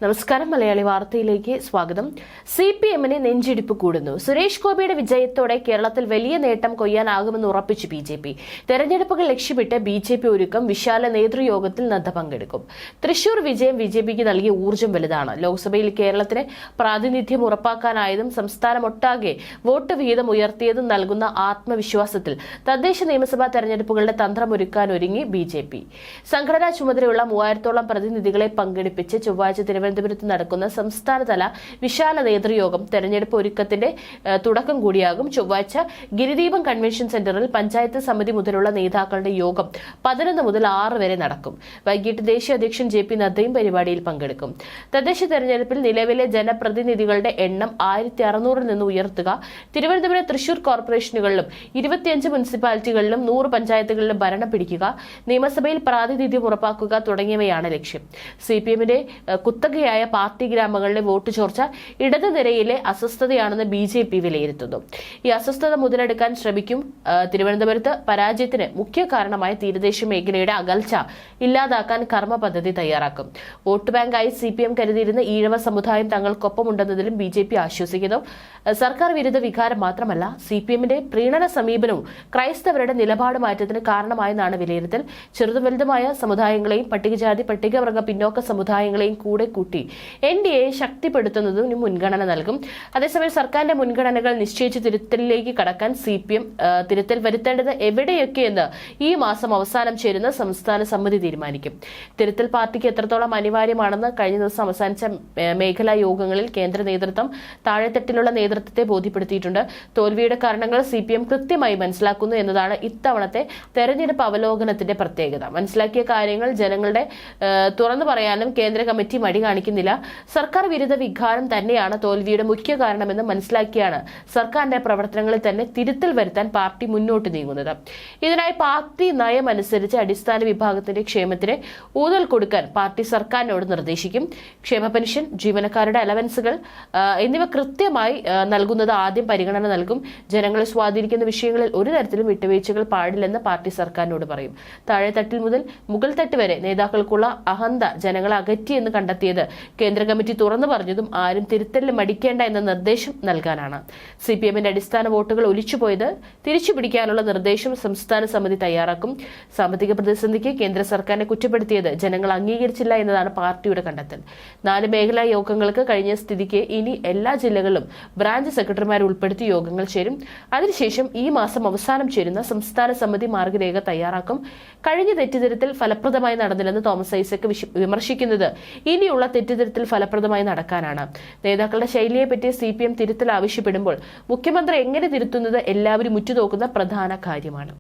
നമസ്കാരം, മലയാളി വാർത്തയിലേക്ക് സ്വാഗതം. CPM-ന് നെഞ്ചിടിപ്പ് കൂടുന്നു. സുരേഷ് ഗോപിയുടെ വിജയത്തോടെ കേരളത്തിൽ വലിയ നേട്ടം കൊയ്യാനാകുമെന്ന് ഉറപ്പിച്ചു BJP. തെരഞ്ഞെടുപ്പുകൾ ലക്ഷ്യമിട്ട് BJP ഒരുക്കം വിശാല നേതൃയോഗത്തിൽ നദ്ദ പങ്കെടുക്കും. തൃശൂർ വിജയം BJPക്ക് നൽകിയ ഊർജ്ജം വലുതാണ്. ലോക്സഭയിൽ കേരളത്തിന് പ്രാതിനിധ്യം ഉറപ്പാക്കാനായതും സംസ്ഥാനമൊട്ടാകെ വോട്ട് വിഹിതം ഉയർത്തിയതും നൽകുന്ന ആത്മവിശ്വാസത്തിൽ തദ്ദേശ നിയമസഭാ തെരഞ്ഞെടുപ്പുകളുടെ തന്ത്രമൊരുക്കാനൊരുങ്ങി BJP. സംഘടനാ ചുമതലയുള്ള 3000-ഓളം പ്രതിനിധികളെ പങ്കെടുപ്പിച്ച് ചൊവ്വാഴ്ച തിരുവനന്തപുരത്ത് നടക്കുന്ന സംസ്ഥാനതല വിശാല നേതൃയോഗം തെരഞ്ഞെടുപ്പ് ഒരുക്കത്തിന്റെ തുടക്കം കൂടിയാകും. ചൊവ്വാഴ്ച ഗിരിദീപം കൺവെൻഷൻ സെന്ററിൽ പഞ്ചായത്ത് സമിതി മുതലുള്ള നേതാക്കളുടെ യോഗം 11 മുതൽ 6 വരെ നടക്കും. വൈകിട്ട് ദേശീയ അധ്യക്ഷൻ JP നദ്ദയും പരിപാടിയിൽ പങ്കെടുക്കും. തദ്ദേശ തെരഞ്ഞെടുപ്പിൽ നിലവിലെ ജനപ്രതിനിധികളുടെ എണ്ണം 1600-ൽ നിന്ന് ഉയർത്തുക, തിരുവനന്തപുരം തൃശൂർ കോർപ്പറേഷനുകളിലും 25 മുനിസിപ്പാലിറ്റികളിലും 100 പഞ്ചായത്തുകളിലും ഭരണം പിടിക്കുക, നിയമസഭയിൽ പ്രാതിനിധ്യം ഉറപ്പാക്കുക തുടങ്ങിയവയാണ് ലക്ഷ്യം. CPM-ന്റെ കുത്തകയായ പാർട്ടി ഗ്രാമങ്ങളിലെ വോട്ട് ചോർച്ച ഇടതുനിരയിലെ അസ്വസ്ഥതയാണെന്ന് BJP വിലയിരുത്തുന്നു. ഈ അസ്വസ്ഥത മുതലെടുക്കാൻ ശ്രമിക്കും. തിരുവനന്തപുരത്ത് പരാജയത്തിന് മുഖ്യ കാരണമായ തീരദേശ മേഖലയുടെ അകൽച്ച ഇല്ലാതാക്കാൻ കർമ്മ പദ്ധതി തയ്യാറാക്കും. വോട്ട് ബാങ്കായി CPM കരുതിയിരുന്ന ഈഴവ സമുദായം തങ്ങൾക്കൊപ്പമുണ്ടെന്നതിലും BJP ആശ്വസിക്കുന്നു. സർക്കാർ വിരുദ്ധ വികാരം മാത്രമല്ല, CPM-ന്റെ പ്രീണന സമീപനവും ക്രൈസ്തവരുടെ നിലപാട് മാറ്റത്തിന് കാരണമായെന്നാണ് വിലയിരുത്തൽ. ചെറുതും വലുതുമായ സമുദായങ്ങളെയും പട്ടികജാതി പട്ടികവർഗ പിന്നോക്ക സമുദായങ്ങളെയും കൂടെ കൂട്ടി NDA ശക്തിപ്പെടുത്തുന്നതിന് മുൻഗണന നൽകും. അതേസമയം സർക്കാരിന്റെ മുൻഗണനകൾ നിശ്ചയിച്ച് തിരുത്തലിലേക്ക് കടക്കാൻ CPM തിരുത്തൽ വരുത്തേണ്ടത് എവിടെയൊക്കെയെന്ന് ഈ മാസം അവസാനം ചേരുന്ന സംസ്ഥാന സമിതി തീരുമാനിക്കും. തിരുത്തൽ പാർട്ടിക്ക് എത്രത്തോളം അനിവാര്യമാണെന്ന് കഴിഞ്ഞ ദിവസം അവസാനിച്ച മേഖലാ യോഗങ്ങളിൽ കേന്ദ്ര നേതൃത്വം താഴെത്തട്ടിലുള്ള നേതൃത്വത്തെ ബോധ്യപ്പെടുത്തിയിട്ടുണ്ട്. തോൽവിയുടെ കാരണങ്ങൾ CPM കൃത്യമായി മനസ്സിലാക്കുന്നു എന്നതാണ് ഇത്തവണത്തെ തെരഞ്ഞെടുപ്പ് അവലോകനത്തിന്റെ പ്രത്യേകത. മനസ്സിലാക്കിയ കാര്യങ്ങൾ ജനങ്ങളുടെ തുറന്നു പറയാനും കേന്ദ്ര കമ്മിറ്റി മടി കാണിക്കുന്നില്ല. സർക്കാർ വിരുദ്ധ വികാരം തന്നെയാണ് തോൽവിയുടെ മുഖ്യ കാരണമെന്ന് മനസ്സിലാക്കിയാണ് സർക്കാരിന്റെ പ്രവർത്തനങ്ങളിൽ തന്നെ തിരുത്തൽ വരുത്താൻ പാർട്ടി മുന്നോട്ട് നീങ്ങുന്നത്. ഇതിനായി പാർട്ടി നയം അനുസരിച്ച് അടിസ്ഥാന വിഭാഗത്തിന്റെ ക്ഷേമത്തിന് ഊന്നൽ കൊടുക്കാൻ പാർട്ടി സർക്കാരിനോട് നിർദ്ദേശിക്കും. ക്ഷേമ പെൻഷൻ, ജീവനക്കാരുടെ അലവൻസുകൾ എന്നിവ കൃത്യമായി നൽകുന്നത് ആദ്യം പരിഗണന നൽകും. ജനങ്ങളെ സ്വാധീനിക്കുന്ന വിഷയങ്ങളിൽ ഒരു തരത്തിലും വിട്ടുവീഴ്ചകൾ പാടില്ലെന്ന് പാർട്ടി സർക്കാരിനോട് പറയും. താഴെത്തട്ടിൽ മുതൽ മുകൾ തട്ട് വരെ നേതാക്കൾക്കുള്ള അഹന്ത ജനങ്ങളെ അകറ്റിയെന്ന് കണ്ടെത്തിയത് കേന്ദ്ര കമ്മിറ്റി തുറന്നു പറഞ്ഞതും ആരും തിരുത്തലിന് മടിക്കേണ്ട എന്ന നിർദ്ദേശം നൽകാനാണ്. CPM-ന്റെ അടിസ്ഥാന വോട്ടുകൾ ഒലിച്ചുപോയത് തിരിച്ചുപിടിക്കാനുള്ള നിർദ്ദേശം സംസ്ഥാന സമിതി തയ്യാറാക്കും. സാമ്പത്തിക പ്രതിസന്ധിക്ക് കേന്ദ്ര സർക്കാരിനെ കുറ്റപ്പെടുത്തിയത് ജനങ്ങൾ അംഗീകരിച്ചില്ല എന്നതാണ് പാർട്ടിയുടെ കണ്ടെത്തൽ. 4 മേഖലാ യോഗങ്ങൾക്ക് കഴിഞ്ഞ സ്ഥിതിക്ക് ഇനി എല്ലാ ജില്ലകളിലും ബ്രാഞ്ച് സെക്രട്ടറിമാരെ ഉൾപ്പെടുത്തി യോഗങ്ങൾ ചേരും. അതിനുശേഷം ഈ മാസം അവസാനം ചേരുന്ന സംസ്ഥാന സമിതി മാർഗരേഖ തയ്യാറാക്കും. കഴിഞ്ഞ തെറ്റിദ്ധരുത്തൽ ഫലപ്രദമായി നടന്നില്ലെന്ന് തോമസ് ഐസക് വിമർശിക്കുന്നത് ഇനിയുള്ള തെറ്റിദ്ധരുത്തൽ ഫലപ്രദമായി നടക്കാനാണ്. നേതാക്കളുടെ ശൈലിയെപ്പറ്റി CPM തിരുത്തൽ ആവശ്യപ്പെടുമ്പോൾ മുഖ്യമന്ത്രി എങ്ങനെ തിരുത്തുന്നത് എല്ലാവരും ഉറ്റുനോക്കുന്ന പ്രധാന കാര്യമാണ്.